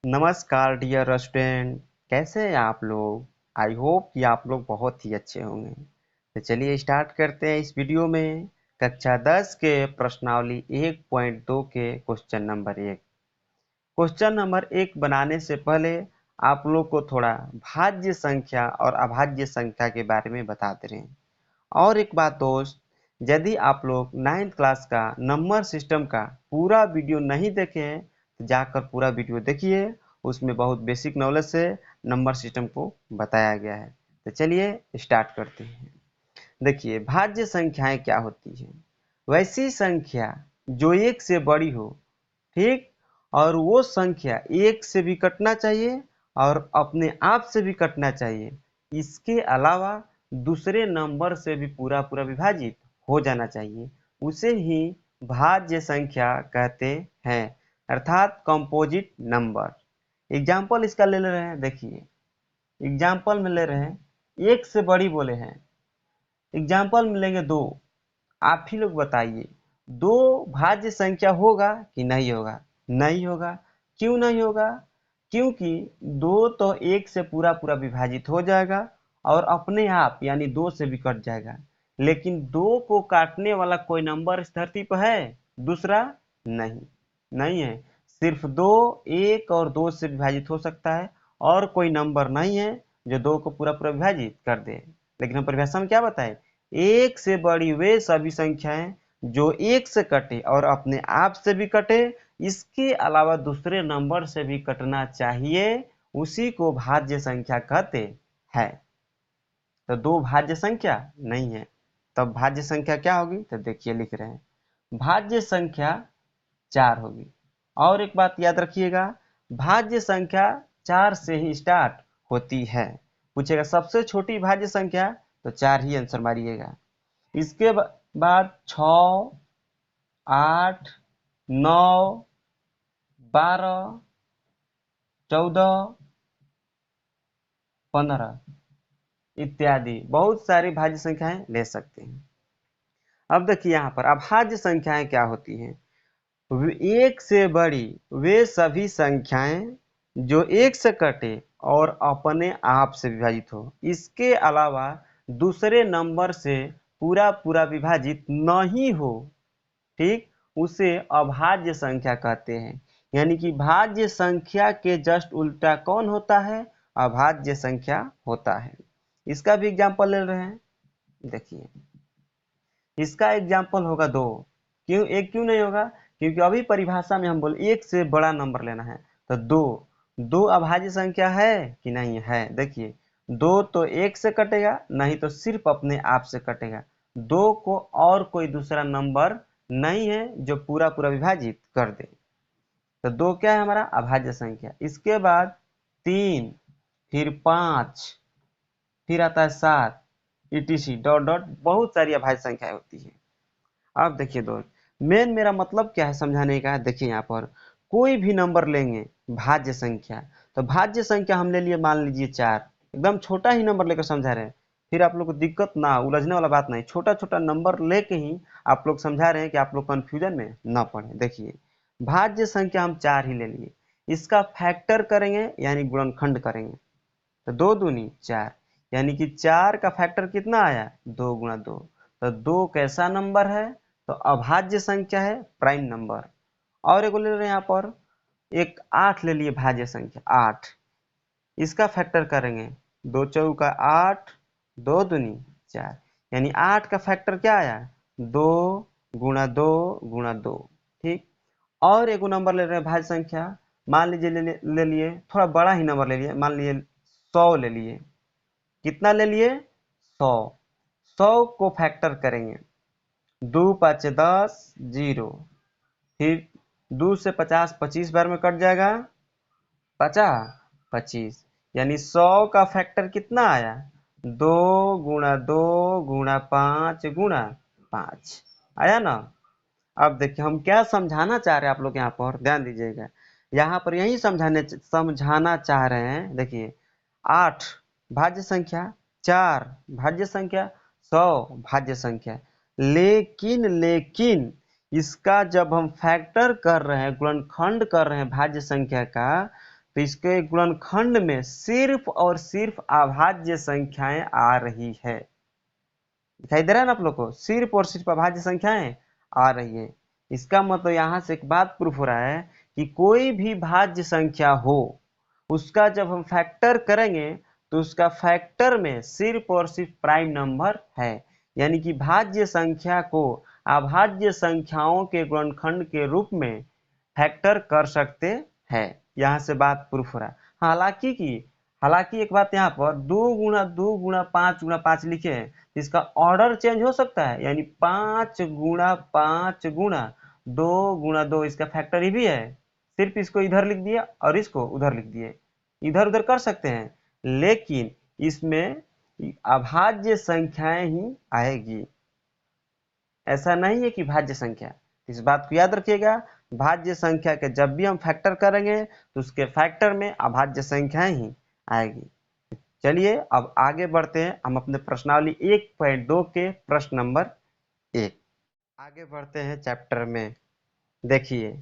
नमस्कार dear student, कैसे हैं आप लोग। आई होप कि आप लोग बहुत ही अच्छे होंगे। तो चलिए स्टार्ट करते हैं इस वीडियो में कक्षा 10 के प्रश्नावली 1.2 के क्वेश्चन नंबर 1। क्वेश्चन नंबर 1 बनाने से पहले आप लोग को थोड़ा भाज्य संख्या और अभाज्य संख्या के बारे में बता दे रहे हैं। और एक बात दोस्त, यदि आप लोग 9th क्लास का नंबर सिस्टम का पूरा वीडियो नहीं देखे हैं तो जाकर पूरा वीडियो देखिए। उसमें बहुत बेसिक नॉलेज से नंबर सिस्टम को बताया गया है। तो चलिए स्टार्ट करते हैं। देखिए, भाज्य संख्याएं क्या होती हैं। वैसी संख्या जो एक से बड़ी हो, ठीक, और वो संख्या एक से भी कटना चाहिए और अपने आप से भी कटना चाहिए। इसके अलावा दूसरे नंबर से भी पूरा पूरा विभाजित हो जाना चाहिए, उसे ही भाज्य संख्या कहते हैं, अर्थात कंपोजिट नंबर। एग्जाम्पल इसका ले रहे हैं। देखिए, एग्जाम्पल में ले रहे हैं, एक से बड़ी बोले हैं। एग्जाम्पल में लेंगे दो। आप ही लोग बताइए, दो भाज्य संख्या होगा कि नहीं होगा। नहीं होगा। क्यों नहीं होगा? क्योंकि दो तो एक से पूरा पूरा विभाजित हो जाएगा और अपने आप यानी दो से भी कट जाएगा। लेकिन दो को काटने वाला कोई नंबर इस धरती पर है? दूसरा नहीं, नहीं है। सिर्फ दो, एक और दो से विभाजित हो सकता है और कोई नंबर नहीं है जो दो को पूरा पूरा विभाजित कर दे। लेकिन हम परिभाषा में क्या बताए? एक से बड़ी वे सभी संख्याएं जो एक से कटे और अपने आप से भी कटे, इसके अलावा दूसरे नंबर से भी कटना चाहिए, उसी को भाज्य संख्या कहते हैं। तो दो भाज्य संख्या नहीं है, तब भाज्य संख्या क्या होगी? तो देखिए लिख रहे हैं, भाज्य संख्या 4 होगी। और एक बात याद रखिएगा, भाज्य संख्या 4 से ही स्टार्ट होती है। पूछेगा सबसे छोटी भाज्य संख्या, तो 4 ही आंसर मारिएगा। इसके बाद 6, 8, 9, 12, 14, 15 इत्यादि बहुत सारी भाज्य संख्याएं ले सकते हैं। अब देखिए यहाँ पर अभाज्य संख्याएं क्या होती हैं। एक से बड़ी वे सभी संख्याएं जो एक से कटे और अपने आप से विभाजित हो, इसके अलावा दूसरे नंबर से पूरा पूरा विभाजित नहीं हो, ठीक, उसे अभाज्य संख्या कहते हैं। यानी कि भाज्य संख्या के जस्ट उल्टा कौन होता है? अभाज्य संख्या होता है। इसका भी एग्जाम्पल ले रहे हैं। देखिए, इसका एग्जाम्पल होगा दो। क्यों एक क्यों नहीं होगा? क्योंकि अभी परिभाषा में हम बोले एक से बड़ा नंबर लेना है, तो दो। दो अभाज्य संख्या है कि नहीं है? देखिए, दो तो एक से कटेगा, नहीं तो सिर्फ अपने आप से कटेगा। दो को और कोई दूसरा नंबर नहीं है जो पूरा पूरा विभाजित कर दे। तो दो क्या है? हमारा अभाज्य संख्या। इसके बाद 3, फिर 5, फिर आता है 7, etc डॉट डॉट बहुत सारी अभाज्य संख्याएं होती है। अब देखिए दोस्त, मेन मेरा मतलब क्या है समझाने का है। देखिए यहाँ पर कोई भी नंबर लेंगे भाज्य संख्या, तो भाज्य संख्या हम ले लिए मान लीजिए 4, एकदम छोटा ही नंबर लेकर समझा रहे हैं। फिर आप लोग को दिक्कत ना, उलझने वाला बात नहीं, छोटा छोटा नंबर लेके ही आप लोग समझा रहे हैं कि आप लोग कंफ्यूजन में ना पड़े। देखिए, भाज्य संख्या हम 4 ही ले लिए, इसका फैक्टर करेंगे यानी गुणनखंड करेंगे, तो 2 दूनी 4, यानी कि 4 का फैक्टर कितना आया? 2 गुणा 2। तो 2 कैसा नंबर है? तो अभाज्य संख्या है, प्राइम नंबर। और एक ले रहे हैं यहाँ पर, एक 8 ले लिए भाज्य संख्या 8, इसका फैक्टर करेंगे 2 चौका 8, 2 दूनी 4, यानी 8 का फैक्टर क्या आया? 2 गुणा 2 गुणा 2, ठीक। और एक नंबर ले रहे हैं भाज्य संख्या, मान लीजिए ले लिए थोड़ा बड़ा ही नंबर ले लिए, मान लीजिए 100 ले लिए। कितना ले लिए? 100। 100 को फैक्टर करेंगे, 2 5 10, 0, फिर 2 से 50 25 बार में कट जाएगा, 50 25, यानी 100 का फैक्टर कितना आया? 2 गुणा 2 गुणा 5 गुणा 5 आया ना। अब देखिए हम क्या समझाना चाह रहे हैं, आप लोग यहाँ पर ध्यान दीजिएगा। यहाँ पर यही समझाना चाह रहे हैं। देखिए, 8 भाज्य संख्या, 4 भाज्य संख्या, 100 भाज्य संख्या, लेकिन इसका जब हम फैक्टर कर रहे हैं, गुणनखंड कर रहे हैं भाज्य संख्या का, तो इसके गुणनखंड में सिर्फ और सिर्फ अभाज्य संख्याएं आ रही है। दिखाई दे रहा है ना आप लोग को, सिर्फ और सिर्फ अभाज्य संख्याएं आ रही है। इसका मतलब यहाँ से एक बात प्रूफ हो रहा है कि कोई भी भाज्य संख्या हो, उसका जब हम फैक्टर करेंगे तो उसका फैक्टर में सिर्फ और सिर्फ प्राइम नंबर है। यानी कि भाज्य संख्या को अभाज्य संख्याओं के गुणनखंड के रूप में फैक्टर कर सकते हैं। यहाँ से बात प्रूफ हो रहा है। हालांकि एक बात यहाँ पर 2 × 2 × 5 × 5 लिखे हैं, इसका ऑर्डर चेंज हो सकता है। यानी 5 × 5 × 2 × 2 इसका फैक्टर ही भी है। सिर्फ इसको इधर लिख दिए और इसको उधर लिख दिए, इधर उधर कर सकते हैं, लेकिन इसमें अभाज्य संख्याएं ही आएगी। ऐसा नहीं है कि भाज्य संख्या। इस बात को याद रखिएगा, भाज्य संख्या के जब भी हम फैक्टर करेंगे तो उसके फैक्टर में अभाज्य संख्याएं ही आएगी। चलिए अब आगे बढ़ते हैं हम अपने प्रश्नावली 1.2 के प्रश्न नंबर 1। आगे बढ़ते हैं चैप्टर में। देखिए,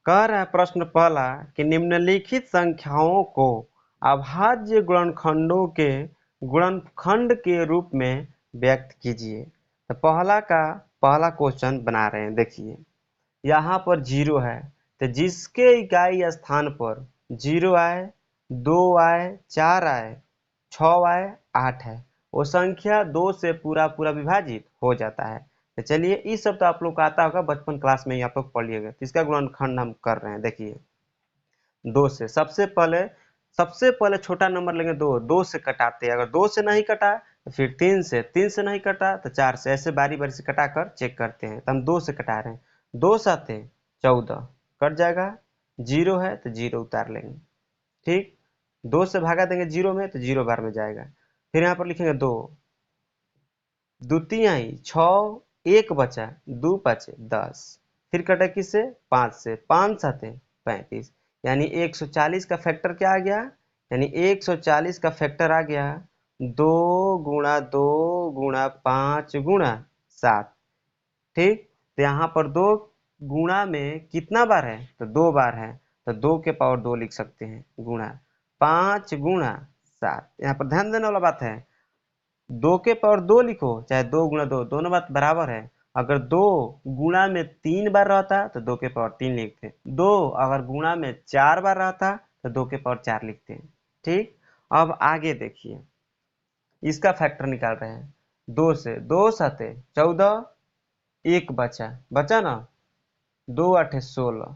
कह रहा है प्रश्न पहला कि निम्नलिखित संख्याओं को अभाज्य गुणनखंडों के गुणनखंड के रूप में व्यक्त कीजिए। तो पहला क्वेश्चन बना रहे हैं। देखिए, यहाँ पर 0 है, तो जिसके इकाई स्थान पर 0 आए, 2 आए, 4 आए, 6 आए, 8 है, वो संख्या 2 से पूरा विभाजित हो जाता है। तो चलिए, इस सब तो आप लोग को आता होगा, बचपन क्लास में ही आप लोग पढ़ लिएगा। तो इसका गुणनखंड हम कर रहे हैं। देखिए, 2 से सबसे पहले छोटा नंबर लेंगे 2 से कटाते हैं। अगर 2 से नहीं कटा तो फिर 3 से नहीं कटा तो 4 से, ऐसे बारी बारी से कटा कर चेक करते हैं। तो हम 2 से कटा रहे हैं। 2 साते 14 कट जाएगा, 0 है तो 0 उतार लेंगे। ठीक, 2 से भागा देंगे 0 में तो 0 बार में जाएगा। फिर यहाँ पर लिखेंगे 2 2 तिहाई 6, 1 बचा, 2 5 10, फिर कटे किससे 5 से, 5 7 35, यानी 140 का फैक्टर क्या आ गया, यानी 140 का फैक्टर आ गया 2 × 2 × 5 × 7। ठीक, तो यहाँ पर 2 गुणा में कितना बार है, तो 2 बार है, तो 2 के पावर 2 लिख सकते हैं, गुणा 5 × 7। यहाँ पर ध्यान देने वाला बात है, 2 के पावर 2 लिखो चाहे 2 × 2, दोनों बात बराबर है। अगर 2 गुणा में 3 बार रहता तो 2 के पावर 3 लिखते, 2 अगर गुणा में 4 बार रहता तो 2 के पावर 4 लिखते हैं। ठीक, अब आगे देखिए, इसका फैक्टर निकाल रहे हैं। 2 से 2 7 14, 1 बचा ना, 2 8 16,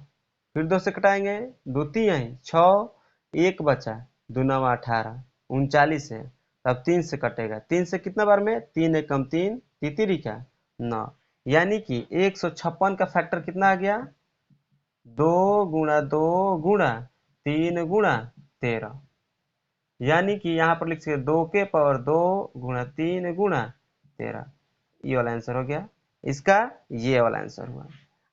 फिर 2 से कटाएंगे, 2 3 6, 1 बचा, 2 9 18 39 है, तब 3 से कटेगा। 3 से कितना बार में, 3 एकम 3, तितिरी का 9, यानी कि 156 का फैक्टर कितना आ गया, 2 × 2 × 3 × 13, यानी कि यहाँ पर लिख सकते 2 के पावर 2 × 3 × 13। ये वाला आंसर हो गया इसका, ये वाला आंसर हुआ।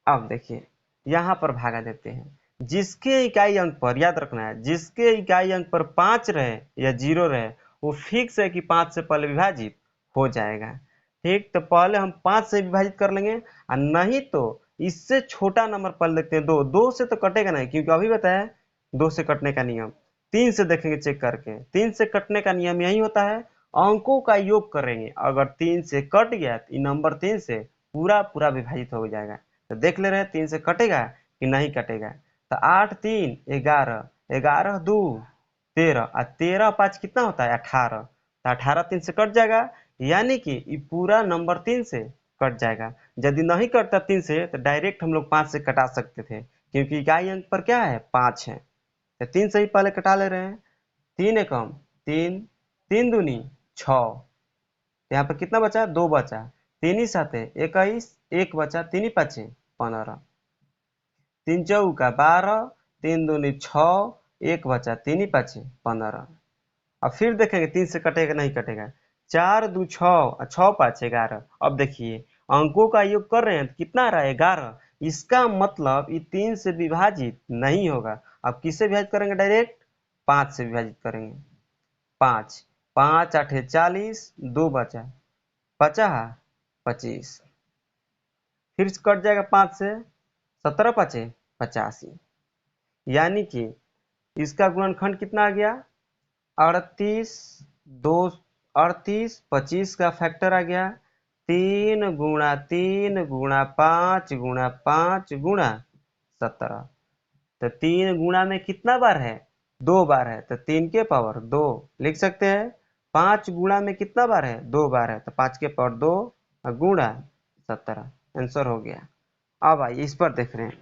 अब देखिए, यहाँ पर भागा देते हैं। जिसके इकाई अंक पर, याद रखना है, जिसके इकाई अंक पर 5 रहे या 0 रहे, वो फिक्स है कि 5 से पहले विभाजित हो जाएगा। ठीक, तो पहले हम 5 से विभाजित कर लेंगे, और नहीं तो इससे छोटा नंबर पहले देखते हैं। 2 से तो कटेगा नहीं, क्योंकि अभी बताया 2 से कटने का नियम। 3 से देखेंगे चेक करके, 3 से कटने का नियम यही होता है, अंकों का योग करेंगे, अगर 3 से कट गया तो नंबर 3 से पूरा विभाजित हो जाएगा। तो देख ले रहे हैं 3 से कटेगा कि नहीं कटेगा। तो 8 3 11, 11 2 13, और 13 5 कितना होता है 18, तो 18 3 से कट जाएगा, यानी कि ये पूरा नंबर 3 से कट जाएगा। यदि नहीं कटता 3 से तो डायरेक्ट हम लोग 5 से कटा सकते थे, क्योंकि इकाई अंक पर क्या है 5 है। तो 3 से ही पहले कटा ले रहे हैं। 3 एकम 3, 3 दूनी 6, यहाँ पर कितना बचा, 2 बचा, 3 साते 21, 1 बचा, 3 5 15, 3 चौका 12, 3 दूनी 6, 1 बचा, 3 5 15। अब फिर देखेंगे 3 से कटेगा नहीं कटेगा, 4 2 6, 6 5 11। अब देखिए अंकों का योग कर रहे हैं तो कितना आ रहा है 11, इसका मतलब ये 3 से विभाजित नहीं होगा। अब किससे विभाजित करेंगे, डायरेक्ट 5 से विभाजित करेंगे। 5 5 8 40, 2 बचा 25, फिर कट जाएगा 5 से, 17 5 85, यानी कि इसका गुणनखंड कितना आ गया 38, 2 38, 25 का फैक्टर आ गया 3 गुणा 3 गुणा 5 गुणा 5 गुणा 17। तो 3 गुणा में कितना बार है 2 बार है, तो 3 के पावर 2 लिख सकते हैं। 5 गुणा में कितना बार है 2 बार है, तो 5 के पावर 2 गुणा 17 आंसर हो गया। अब आइए इस पर देख रहे हैं,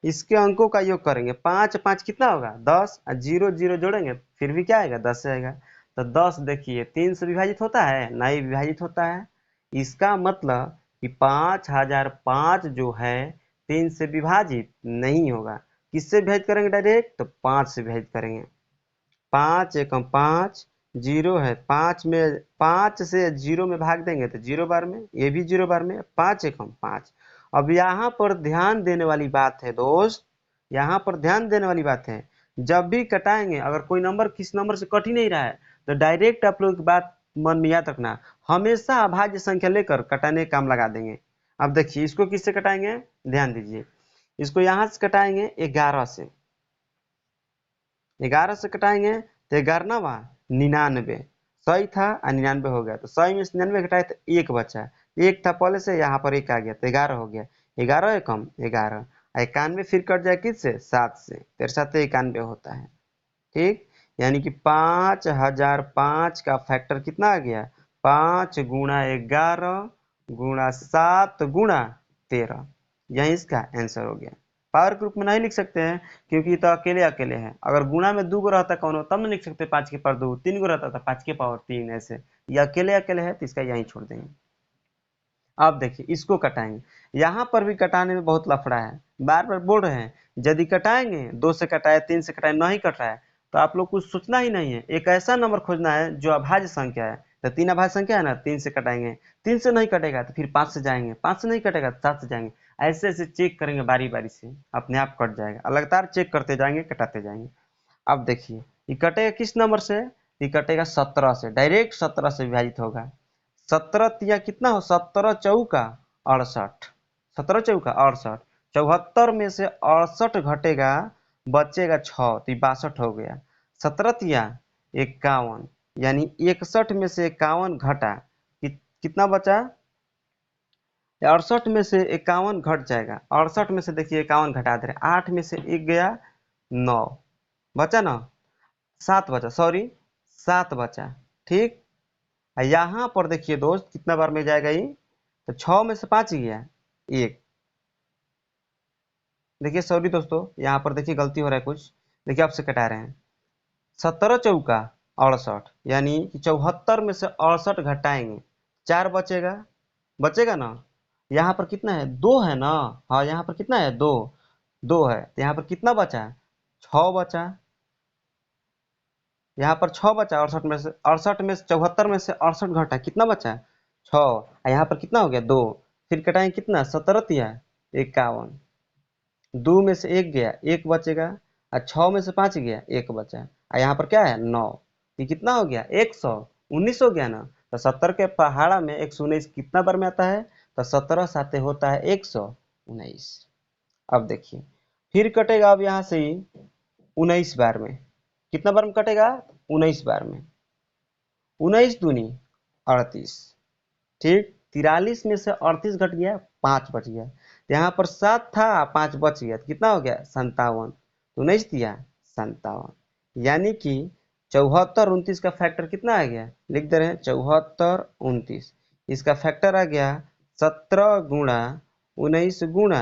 इसके अंकों का योग करेंगे 5 5 कितना होगा 10, 0 0 जोड़ेंगे फिर भी क्या आएगा 10 आएगा। तो 10 देखिए 3 से विभाजित होता है, नहीं विभाजित होता है। इसका मतलब कि 5005 जो है 3 से विभाजित नहीं होगा। किससे विभाजित करेंगे डायरेक्ट, तो 5 से विभाजित करेंगे। 5 एकम 5, 0 है 5 में 5 से 0 में भाग देंगे तो 0 बार में, ये भी 0 बार में, 5 एकम 5। अब यहाँ पर ध्यान देने वाली बात है दोस्त, यहाँ पर ध्यान देने वाली बात है, जब भी कटाएंगे अगर कोई नंबर किस नंबर से कट ही नहीं रहा है तो डायरेक्ट आप लोग की बात मन में याद रखना, हमेशा अभाज्य संख्या लेकर कटाने का काम लगा देंगे। अब देखिए इसको किससे कटाएंगे, ध्यान दीजिए, इसको यहाँ से कटाएंगे 11 से, 11 से कटाएंगे तो 11 99, 100 था और 99 हो गया, तो 100 में से 99 घटाए तो 1 बचा, 1 था पहले से, यहाँ पर 1 आ गया तो 11 हो गया। 11 एकम 11, 91 फिर कट जाए किससे 7 से, तेरे साथ 91 होता है। ठीक, यानी कि 5005 का फैक्टर कितना आ गया 5 गुणा 11 गुणा 7 गुणा 13, यही इसका आंसर हो गया। पावर के रूप में नहीं लिख सकते हैं क्योंकि तो अकेले अकेले है, अगर गुणा में 2 गो रहता कौन तब नहीं लिख सकते 5 के पावर 2, 3 गो रहता था 5 के पावर 3, ऐसे ये अकेले अकेले है तो इसका यहीं छोड़ देंगे। अब देखिए इसको कटाएंगे, यहाँ पर भी कटाने में बहुत लफड़ा है, बार बार बोल रहे हैं यदि कटाएंगे 2 से कटाए 3 से कटाए नहीं कट रहा है तो आप लोग कुछ सोचना ही नहीं है, एक ऐसा नंबर खोजना है जो अभाज्य संख्या है। तो 3 अभाज्य संख्या है ना, 3 से कटाएंगे, 3 से नहीं कटेगा तो फिर 5 से जाएंगे, 5 से नहीं कटेगा तो 7 से जाएंगे, ऐसे ऐसे चेक करेंगे बारी बारी से, अपने आप कट जाएगा, लगातार चेक करते जाएंगे कटाते जाएंगे। अब देखिए ये कटेगा किस नंबर से, ये कटेगा 17 से, डायरेक्ट 17 से विभाजित होगा। 17 तिया कितना हो 17 चौका 68, 17 चौका 68, 74 में से 68 घटेगा बचेगा 6 तो 62 हो गया। 17 तिया 51, यानी 61 में से 51 घटा कितना बचा 68 में से 51 घट जाएगा, 68 में से देखिए 51 घटा दे रहे, 8 में से 1 गया 9 बचा ना, 7 बचा, सॉरी 7 बचा। ठीक, यहाँ पर देखिए दोस्त कितना बार में जाएगा ये, तो 6 में से 5 गया 1, देखिए सॉरी दोस्तों यहाँ पर देखिए गलती हो रहा है कुछ, देखिए आपसे कटा रहे हैं 17 चौका 68, यानी कि 74 में से 68 घटाएंगे 4 बचेगा, बचेगा ना। यहाँ पर कितना है 2 है ना, हाँ यहाँ पर कितना है 2, 2 है तो यहाँ पर कितना बचा 6 बचा, यहाँ पर 6 बचा 68 में से, 68 में से 74 में से 68 घटा कितना बचा 6, यहाँ पर कितना हो गया 2, फिर कटाएंगे कितना 17 तिया 51, 2 में से 1 गया 1 बचेगा, और 6 में से 5 गया 1 बचा, और यहाँ पर क्या है 9, ये कितना हो गया 119 हो गया ना। तो 70 के पहाड़ा में 119 कितना बार में आता है, तो 17 साथे होता है 119। अब देखिए फिर कटेगा अब यहाँ से ही 19 बार में, कितना बार में कटेगा 19 बार में, 19 दूनी 38, ठीक, 43 में से 38 घट गया 5 बच गया, यहाँ पर 7 था 5 बच गया, कितना हो गया 57, 19 दिया 57, यानी कि 74 29 का फैक्टर कितना आ गया, लिख दे रहे हैं 74 29, इसका फैक्टर आ गया 17 गुणा 19 गुणा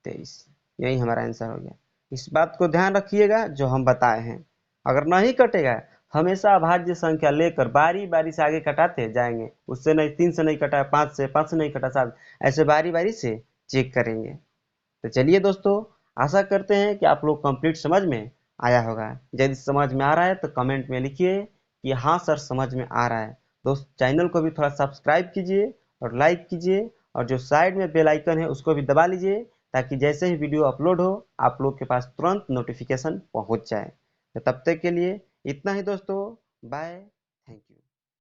23, यही हमारा आंसर हो गया। इस बात को ध्यान रखिएगा जो हम बताए हैं, अगर नहीं कटेगा हमेशा अभाज्य संख्या लेकर बारी बारी से आगे कटाते जाएंगे, उससे नहीं 3 से नहीं कटा 5 से, 5 से नहीं कटा 7, ऐसे बारी बारी से चेक करेंगे। तो चलिए दोस्तों आशा करते हैं कि आप लोग कंप्लीट समझ में आया होगा, यदि समझ में आ रहा है तो कमेंट में लिखिए कि हाँ सर समझ में आ रहा है। दोस्त चैनल को भी थोड़ा सब्सक्राइब कीजिए और लाइक कीजिए, और जो साइड में बेल आइकन है उसको भी दबा लीजिए ताकि जैसे ही वीडियो अपलोड हो आप लोग के पास तुरंत नोटिफिकेशन पहुंच जाए। तो तब तक के लिए इतना ही दोस्तों, बाय, थैंक यू।